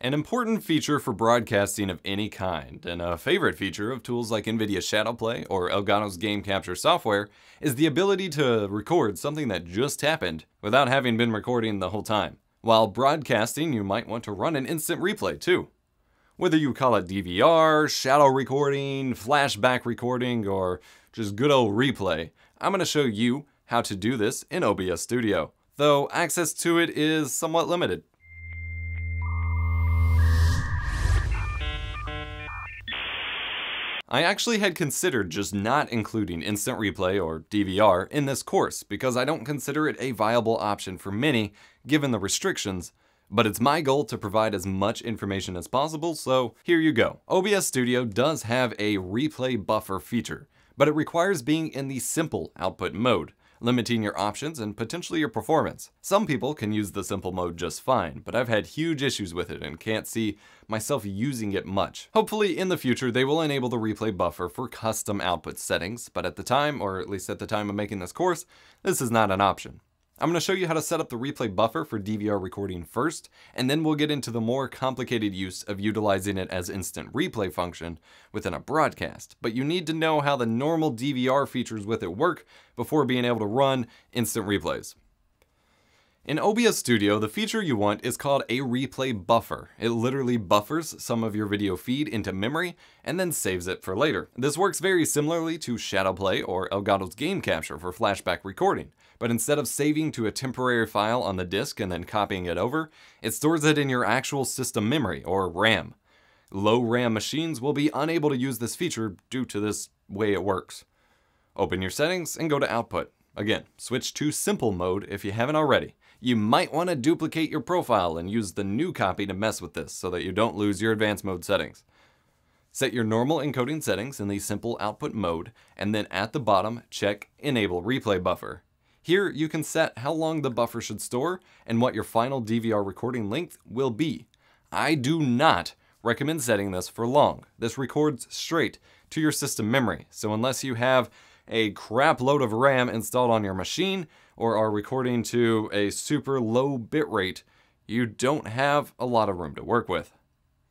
An important feature for broadcasting of any kind, and a favorite feature of tools like Nvidia Shadowplay or Elgato's game capture software, is the ability to record something that just happened without having been recording the whole time. While broadcasting, you might want to run an instant replay too. Whether you call it DVR, shadow recording, flashback recording, or just good old replay, I'm going to show you how to do this in OBS Studio, though access to it is somewhat limited. I actually had considered just not including instant replay or DVR in this course because I don't consider it a viable option for many given the restrictions, but it's my goal to provide as much information as possible, so here you go. OBS Studio does have a replay buffer feature, but it requires being in the simple output mode, limiting your options and potentially your performance. Some people can use the simple mode just fine, but I've had huge issues with it and can't see myself using it much. Hopefully in the future they will enable the replay buffer for custom output settings, but at the time, or at least at the time of making this course, this is not an option. I'm going to show you how to set up the replay buffer for DVR recording first, and then we'll get into the more complicated use of utilizing it as instant replay function within a broadcast. But you need to know how the normal DVR features with it work before being able to run instant replays. In OBS Studio, the feature you want is called a replay buffer. It literally buffers some of your video feed into memory and then saves it for later. This works very similarly to Shadowplay or Elgato's game capture for flashback recording, but instead of saving to a temporary file on the disk and then copying it over, it stores it in your actual system memory or RAM. Low RAM machines will be unable to use this feature due to this way it works. Open your settings and go to Output. Again, switch to Simple Mode if you haven't already. You might want to duplicate your profile and use the new copy to mess with this so that you don't lose your advanced mode settings. Set your normal encoding settings in the simple output mode, and then at the bottom, check Enable Replay Buffer. Here you can set how long the buffer should store and what your final DVR recording length will be. I do not recommend setting this for long. This records straight to your system memory, so unless you have a crap load of RAM installed on your machine or are recording to a super low bitrate, you don't have a lot of room to work with.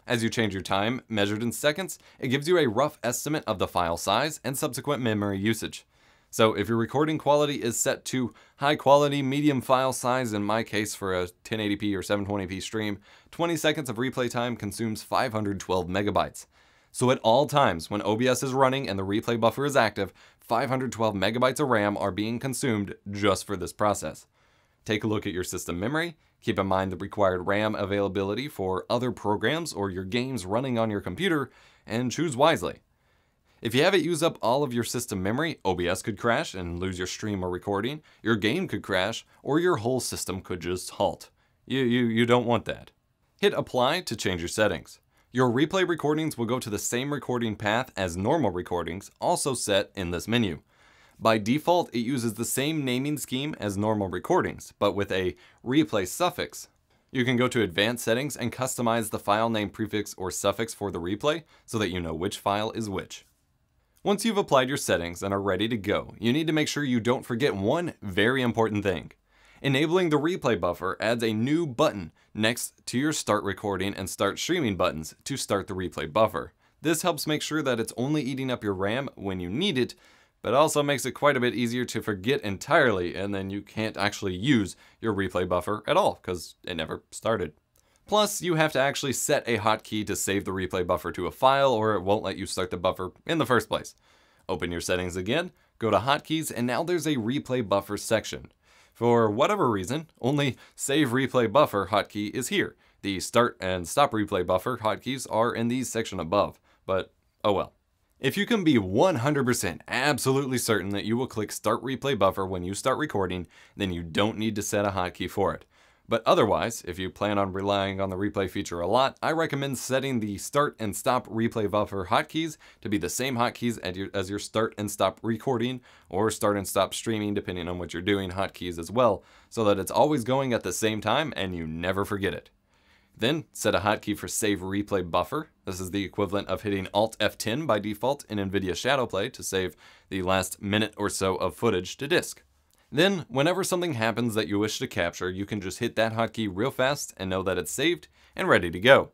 As you change your time, measured in seconds, it gives you a rough estimate of the file size and subsequent memory usage. So if your recording quality is set to high quality medium file size, in my case for a 1080p or 720p stream, 20 seconds of replay time consumes 512 megabytes. So at all times when OBS is running and the replay buffer is active, 512 megabytes of RAM are being consumed just for this process. Take a look at your system memory, keep in mind the required RAM availability for other programs or your games running on your computer, and choose wisely. If you have it use up all of your system memory, OBS could crash and lose your stream or recording, your game could crash, or your whole system could just halt. You don't want that. Hit Apply to change your settings. Your replay recordings will go to the same recording path as normal recordings, also set in this menu. By default, it uses the same naming scheme as normal recordings, but with a replay suffix. You can go to Advanced Settings and customize the file name prefix or suffix for the replay so that you know which file is which. Once you've applied your settings and are ready to go, you need to make sure you don't forget one very important thing. Enabling the replay buffer adds a new button next to your Start Recording and Start Streaming buttons to start the replay buffer. This helps make sure that it's only eating up your RAM when you need it, but also makes it quite a bit easier to forget entirely, and then you can't actually use your replay buffer at all because it never started. Plus, you have to actually set a hotkey to save the replay buffer to a file, or it won't let you start the buffer in the first place. Open your settings again, go to Hotkeys, and now there's a replay buffer section. For whatever reason, only Save Replay Buffer hotkey is here. The Start and Stop Replay Buffer hotkeys are in the section above, but oh well. If you can be 100% absolutely certain that you will click Start Replay Buffer when you start recording, then you don't need to set a hotkey for it. But otherwise, if you plan on relying on the replay feature a lot, I recommend setting the Start and Stop Replay Buffer hotkeys to be the same hotkeys as your Start and Stop Recording or Start and Stop Streaming, depending on what you're doing, hotkeys as well, so that it's always going at the same time and you never forget it. Then set a hotkey for Save Replay Buffer. This is the equivalent of hitting Alt F10 by default in Nvidia Shadowplay to save the last minute or so of footage to disk. Then, whenever something happens that you wish to capture, you can just hit that hotkey real fast and know that it's saved and ready to go.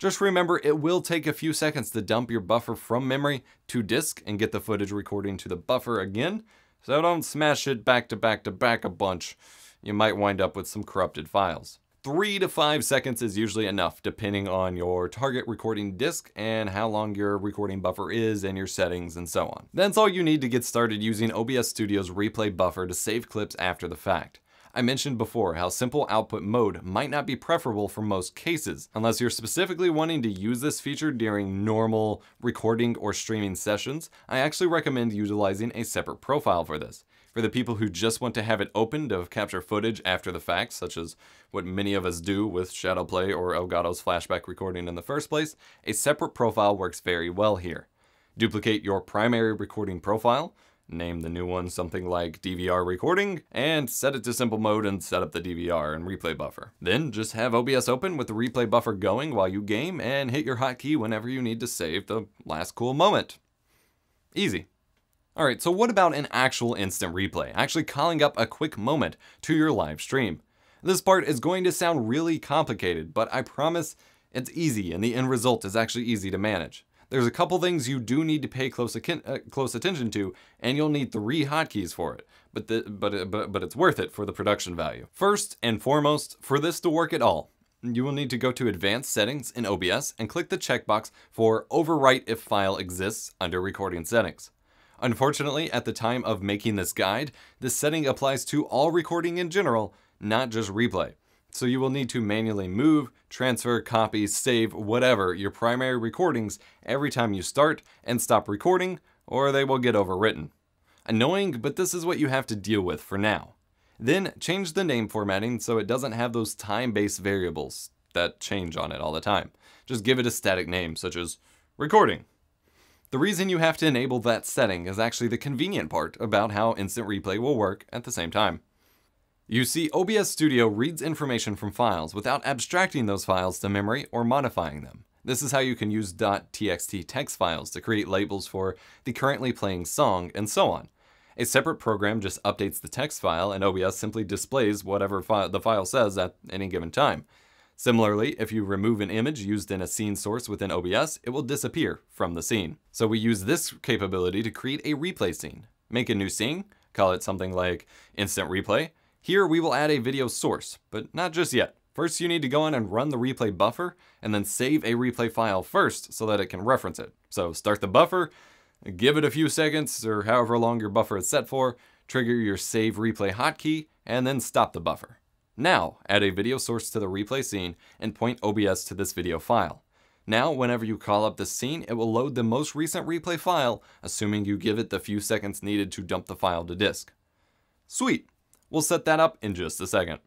Just remember, it will take a few seconds to dump your buffer from memory to disk and get the footage recording to the buffer again, so don't smash it back to back to back a bunch. You might wind up with some corrupted files. 3 to 5 seconds is usually enough, depending on your target recording disk and how long your recording buffer is and your settings and so on. That's all you need to get started using OBS Studio's replay buffer to save clips after the fact. I mentioned before how simple output mode might not be preferable for most cases, unless you're specifically wanting to use this feature during normal recording or streaming sessions. I actually recommend utilizing a separate profile for this. For the people who just want to have it open to capture footage after the fact, such as what many of us do with Shadowplay or Elgato's Flashback recording in the first place, a separate profile works very well here. Duplicate your primary recording profile, name the new one something like DVR recording, and set it to simple mode and set up the DVR and replay buffer. Then just have OBS open with the replay buffer going while you game and hit your hotkey whenever you need to save the last cool moment. Easy. Alright, so what about an actual instant replay? Actually calling up a quick moment to your live stream. This part is going to sound really complicated, but I promise it's easy and the end result is actually easy to manage. There's a couple things you do need to pay close attention to, and you'll need 3 hotkeys for it, but it's worth it for the production value. First and foremost, for this to work at all, you will need to go to Advanced Settings in OBS and click the checkbox for Overwrite if file exists under Recording Settings. Unfortunately, at the time of making this guide, this setting applies to all recording in general, not just replay. So you will need to manually move, transfer, copy, save, whatever, your primary recordings every time you start and stop recording, or they will get overwritten. Annoying, but this is what you have to deal with for now. Then change the name formatting so it doesn't have those time-based variables that change on it all the time. Just give it a static name, such as recording. The reason you have to enable that setting is actually the convenient part about how instant replay will work at the same time. You see, OBS Studio reads information from files without abstracting those files to memory or modifying them. This is how you can use .txt text files to create labels for the currently playing song and so on. A separate program just updates the text file and OBS simply displays whatever the file says at any given time. Similarly, if you remove an image used in a scene source within OBS, it will disappear from the scene. So we use this capability to create a replay scene. Make a new scene, call it something like Instant Replay. Here we will add a video source, but not just yet. First you need to go in and run the replay buffer, and then save a replay file first so that it can reference it. So start the buffer, give it a few seconds or however long your buffer is set for, trigger your save replay hotkey, and then stop the buffer. Now add a video source to the replay scene and point OBS to this video file. Now whenever you call up this scene, it will load the most recent replay file, assuming you give it the few seconds needed to dump the file to disk. Sweet. We'll set that up in just a second.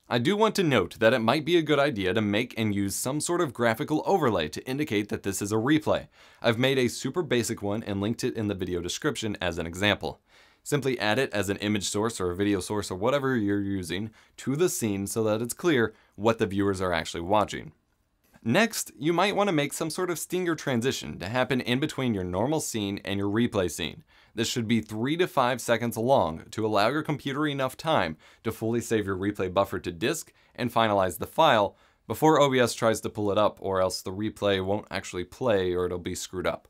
I do want to note that it might be a good idea to make and use some sort of graphical overlay to indicate that this is a replay. I've made a super basic one and linked it in the video description as an example. Simply add it as an image source or a video source or whatever you're using to the scene so that it's clear what the viewers are actually watching. Next, you might want to make some sort of stinger transition to happen in between your normal scene and your replay scene. This should be 3 to 5 seconds long to allow your computer enough time to fully save your replay buffer to disk and finalize the file before OBS tries to pull it up, or else the replay won't actually play or it'll be screwed up.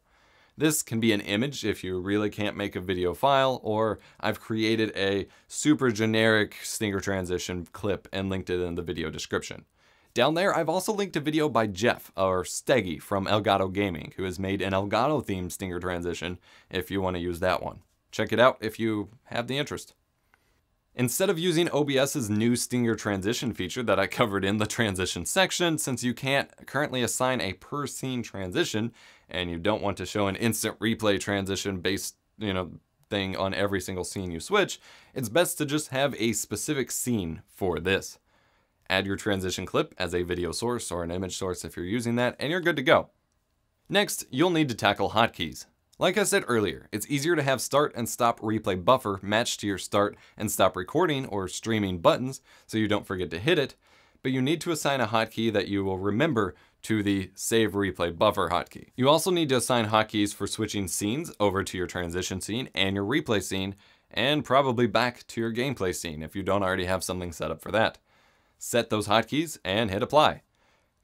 This can be an image if you really can't make a video file, or I've created a super generic stinger transition clip and linked it in the video description. Down there, I've also linked a video by Jeff, or Steggy, from Elgato Gaming, who has made an Elgato-themed stinger transition if you want to use that one. Check it out if you have the interest. Instead of using OBS's new stinger transition feature that I covered in the transition section, since you can't currently assign a per-scene transition, and you don't want to show an instant replay transition based, thing on every single scene you switch, it's best to just have a specific scene for this. Add your transition clip as a video source or an image source if you're using that, and you're good to go. Next, you'll need to tackle hotkeys. Like I said earlier, it's easier to have start and stop replay buffer matched to your start and stop recording or streaming buttons so you don't forget to hit it, but you need to assign a hotkey that you will remember to the save replay buffer hotkey. You also need to assign hotkeys for switching scenes over to your transition scene and your replay scene, and probably back to your gameplay scene if you don't already have something set up for that. Set those hotkeys and hit apply.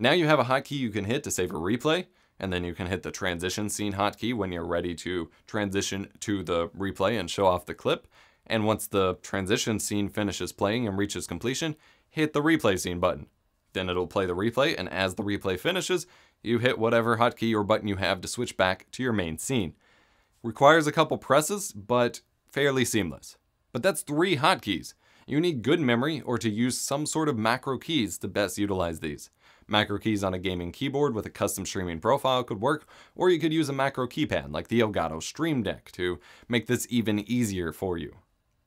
Now you have a hotkey you can hit to save a replay, and then you can hit the transition scene hotkey when you're ready to transition to the replay and show off the clip. And once the transition scene finishes playing and reaches completion, hit the replay scene button. Then it'll play the replay, and as the replay finishes, you hit whatever hotkey or button you have to switch back to your main scene. Requires a couple presses, but fairly seamless. But that's 3 hotkeys. You need good memory or to use some sort of macro keys to best utilize these. Macro keys on a gaming keyboard with a custom streaming profile could work, or you could use a macro keypad like the Elgato Stream Deck to make this even easier for you.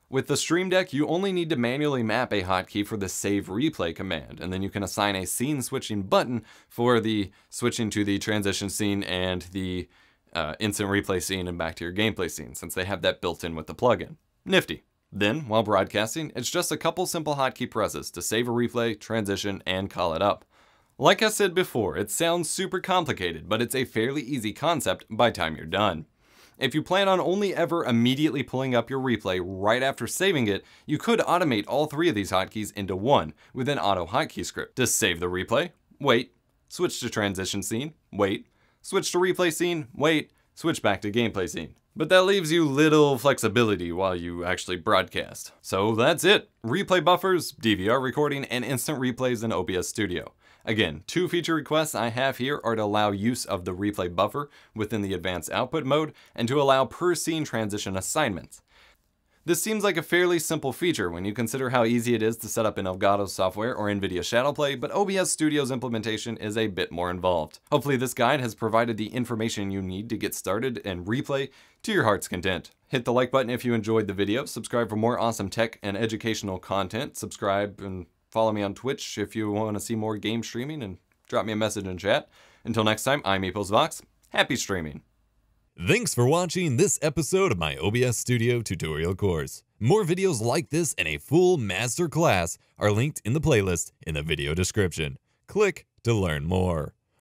With the Stream Deck, you only need to manually map a hotkey for the save replay command, and then you can assign a scene switching button for the switching to the transition scene and the instant replay scene and back to your gameplay scene, since they have that built in with the plugin. Nifty. Then, while broadcasting, it's just a couple simple hotkey presses to save a replay, transition, and call it up. Like I said before, it sounds super complicated, but it's a fairly easy concept by time you're done. If you plan on only ever immediately pulling up your replay right after saving it, you could automate all 3 of these hotkeys into one with an auto hotkey script. To save the replay, wait, switch to transition scene, wait, switch to replay scene, wait, switch back to gameplay scene. But that leaves you little flexibility while you actually broadcast. So that's it. Replay buffers, DVR recording, and instant replays in OBS Studio. Again, 2 feature requests I have here are to allow use of the replay buffer within the advanced output mode and to allow per scene transition assignments. This seems like a fairly simple feature when you consider how easy it is to set up in Elgato software or Nvidia Shadowplay, but OBS Studio's implementation is a bit more involved. Hopefully this guide has provided the information you need to get started and replay to your heart's content. Hit the like button if you enjoyed the video, subscribe for more awesome tech and educational content, subscribe and follow me on Twitch if you want to see more game streaming, and drop me a message in chat. Until next time, I'm EposVox. Happy streaming! Thanks for watching this episode of my OBS Studio tutorial course. More videos like this and a full master class are linked in the playlist in the video description. Click to learn more.